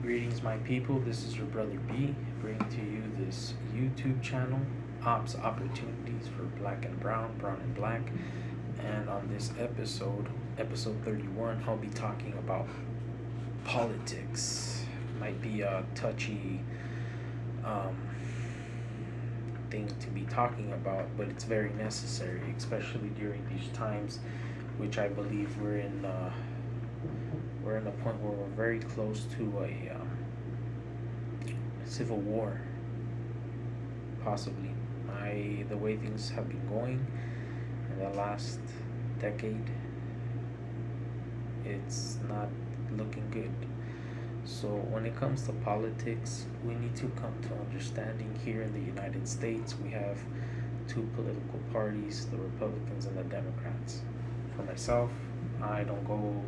Greetings, my people. This is your brother B, bringing to you this YouTube channel, Opps Opportunities for Black and Brown, Brown and Black. And on this episode 31, I'll be talking about politics. Might be a touchy thing to be talking about, but it's very necessary, especially during these times, which I believe we're in a point where we're very close to a civil war, possibly. The way things have been going in the last decade, it's not looking good. So when it comes to politics, we need to come to understanding. Here in the United States, we have two political parties, the Republicans and the Democrats. For myself, I don't go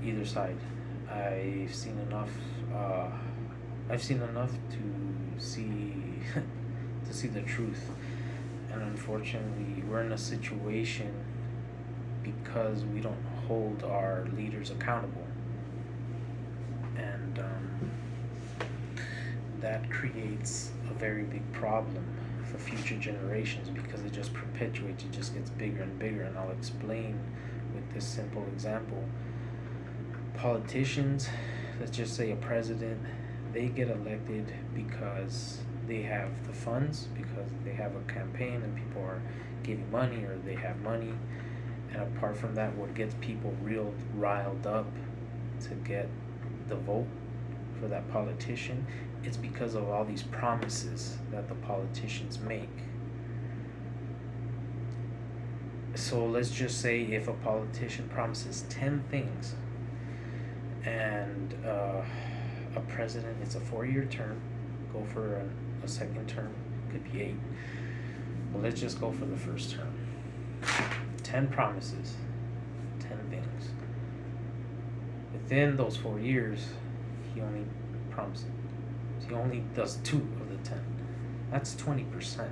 either side. I've seen enough. I've seen enough to see to see the truth, and unfortunately, we're in a situation because we don't hold our leaders accountable, and that creates a very big problem for future generations because it just perpetuates. It just gets bigger and bigger, and I'll explain with this simple example. Politicians, let's just say a president, they get elected because they have the funds, because they have a campaign and people are giving money, or they have money. And apart from that, what gets people real riled up to get the vote for that politician, it's because of all these promises that the politicians make. So let's just say if a politician promises 10 things, and a president, it's a 4-year term, go for a second term, could be 8, but let's just go for the first term. 10 promises, 10 things. Within those 4 years, he only does 2 of the 10. That's 20%.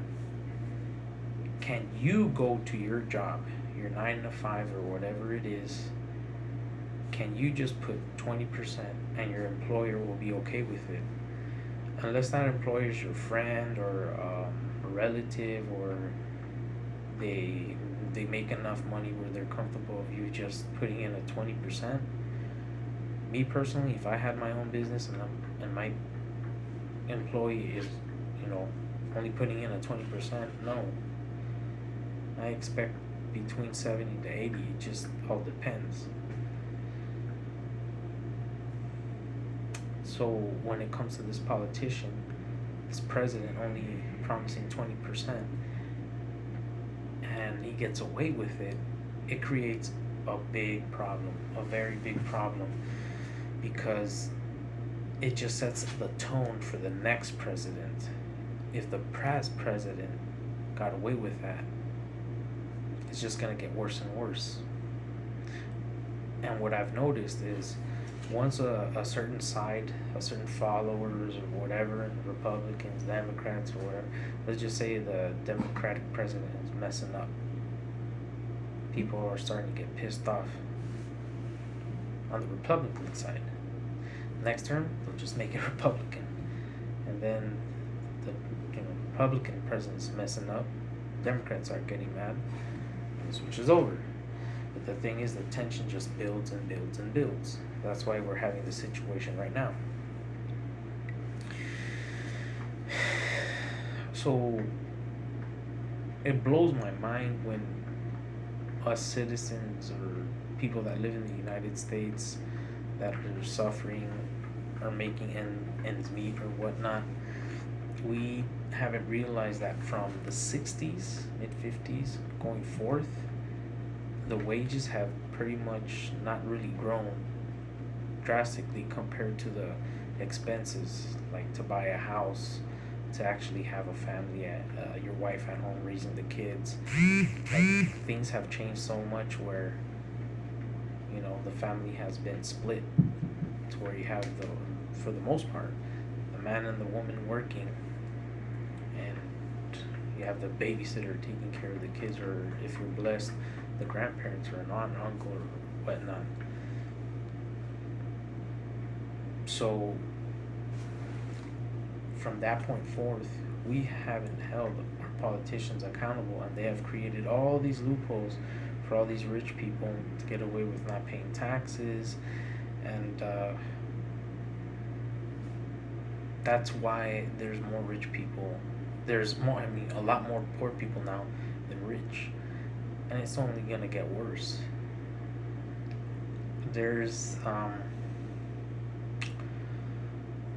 Can you go to your job, your 9 to 5 or whatever it is? Can you just put 20% and your employer will be okay with it? Unless that employer is your friend or a relative, or they make enough money where they're comfortable of you just putting in a 20%. Me personally, if I had my own business and my employee is, only putting in a 20%, no. I expect between 70 to 80. It just all depends. So when it comes to this politician, this president only promising 20%, and he gets away with it, it creates a big problem, a very big problem, because it just sets the tone for the next president. If the past president got away with that, it's just going to get worse and worse. And what I've noticed is, once a certain side, a certain followers or whatever, Republicans, Democrats, or whatever, let's just say the Democratic president is messing up, people are starting to get pissed off on the Republican side. Next term, they'll just make it Republican, and then the Republican president's messing up, Democrats are getting mad, and switch is over. But the thing is, the tension just builds and builds and builds. That's why we're having this situation right now. So it blows my mind when us citizens or people that live in the United States that are suffering or making ends meet or whatnot, we haven't realized that from the 60s, mid-50s going forth, the wages have pretty much not really grown drastically compared to the expenses, like to buy a house, to actually have a family, your wife at home raising the kids. Like, things have changed so much where the family has been split to where you have for the most part, the man and the woman working, and you have the babysitter taking care of the kids, or if you're blessed, the grandparents or an aunt or uncle or whatnot. So from that point forth, we haven't held our politicians accountable, and they have created all these loopholes for all these rich people to get away with not paying taxes, and that's why there's more rich people. There's more. I mean, a lot more poor people now than rich, and it's only gonna get worse. There's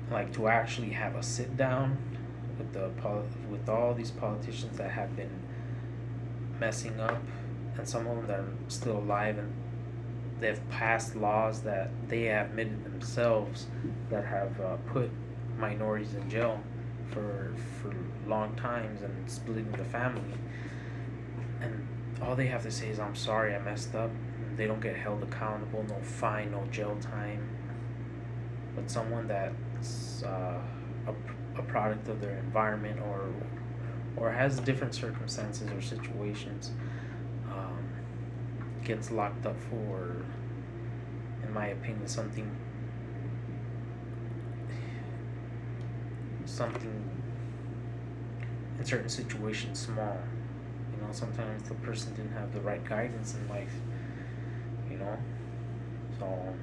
like to actually have a sit down with with all these politicians that have been messing up, and some of them that are still alive, and they've passed laws that they have admitted themselves that have put minorities in jail for long times and splitting the family, and all they have to say is I'm sorry, I messed up. They don't get held accountable, no fine, no jail time. But someone that's a product of their environment, or has different circumstances or situations, um, gets locked up for, in my opinion, something in certain situations small. You know, sometimes the person didn't have the right guidance in life. You know, so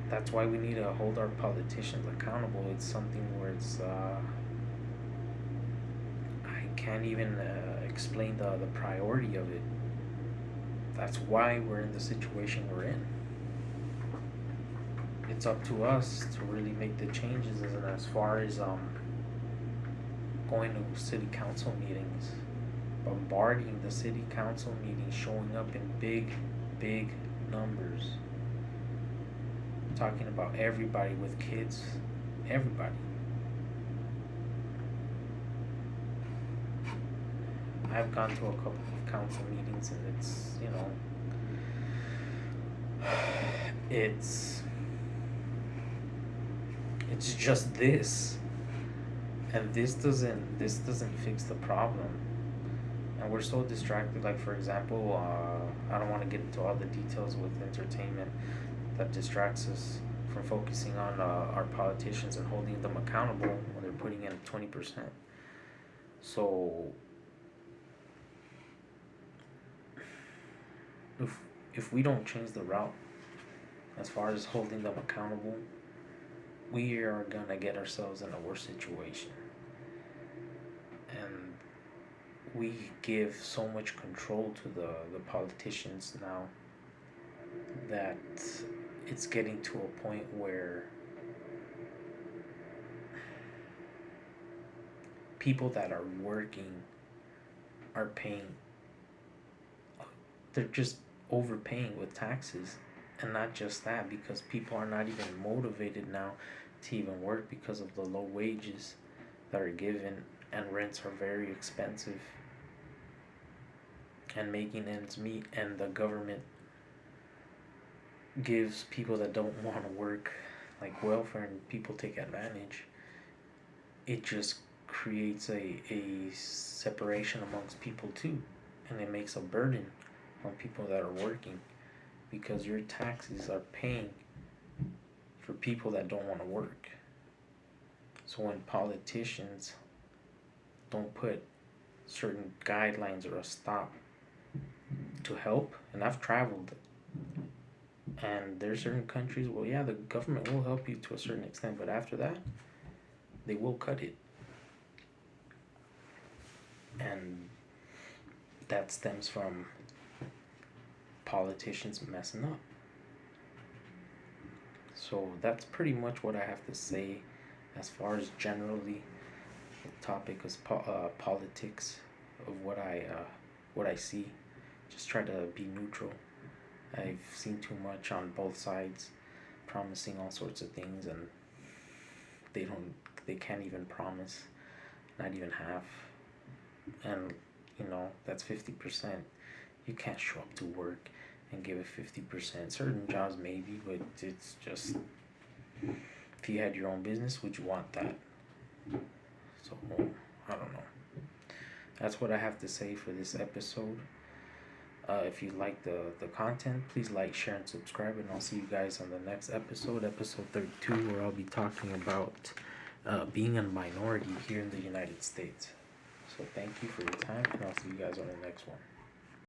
that's why we need to hold our politicians accountable. It's something where I can't even explain the priority of it. That's why we're in the situation we're in. It's up to us to really make the changes, as far as going to city council meetings, bombarding the city council meetings, showing up in big numbers, talking about everybody with kids, everybody. I've gone to a couple of council meetings, and it's, it's it's just this, and this doesn't fix the problem, and we're so distracted. Like, for example, I don't want to get into all the details with entertainment that distracts us from focusing on our politicians and holding them accountable when they're putting in 20%. So if we don't change the route as far as holding them accountable, we are gonna get ourselves in a worse situation. And we give so much control to the politicians now that it's getting to a point where people that are working are paying, they're just overpaying with taxes. And not just that, because people are not even motivated now to even work because of the low wages that are given, and rents are very expensive, and making ends meet, and the government gives people that don't want to work like welfare, and people take advantage. It just creates a separation amongst people too, and it makes a burden on people that are working, because your taxes are paying for people that don't want to work. So when politicians don't put certain guidelines or a stop to help, and I've traveled, and there's certain countries, well, yeah, the government will help you to a certain extent, but after that, they will cut it. And that stems from politicians messing up. So that's pretty much what I have to say as far as generally the topic is politics, of what I see. Just try to be neutral. I've seen too much on both sides, promising all sorts of things, and they don't they can't even promise, not even half. And that's 50%. You can't show up to work and give it 50%. Certain jobs maybe, but it's just, if you had your own business, would you want that? So I don't know. That's what I have to say for this episode. If you like the content, please like, share, and subscribe. And I'll see you guys on the next episode, episode 32, where I'll be talking about being a minority here in the United States. So thank you for your time, and I'll see you guys on the next one.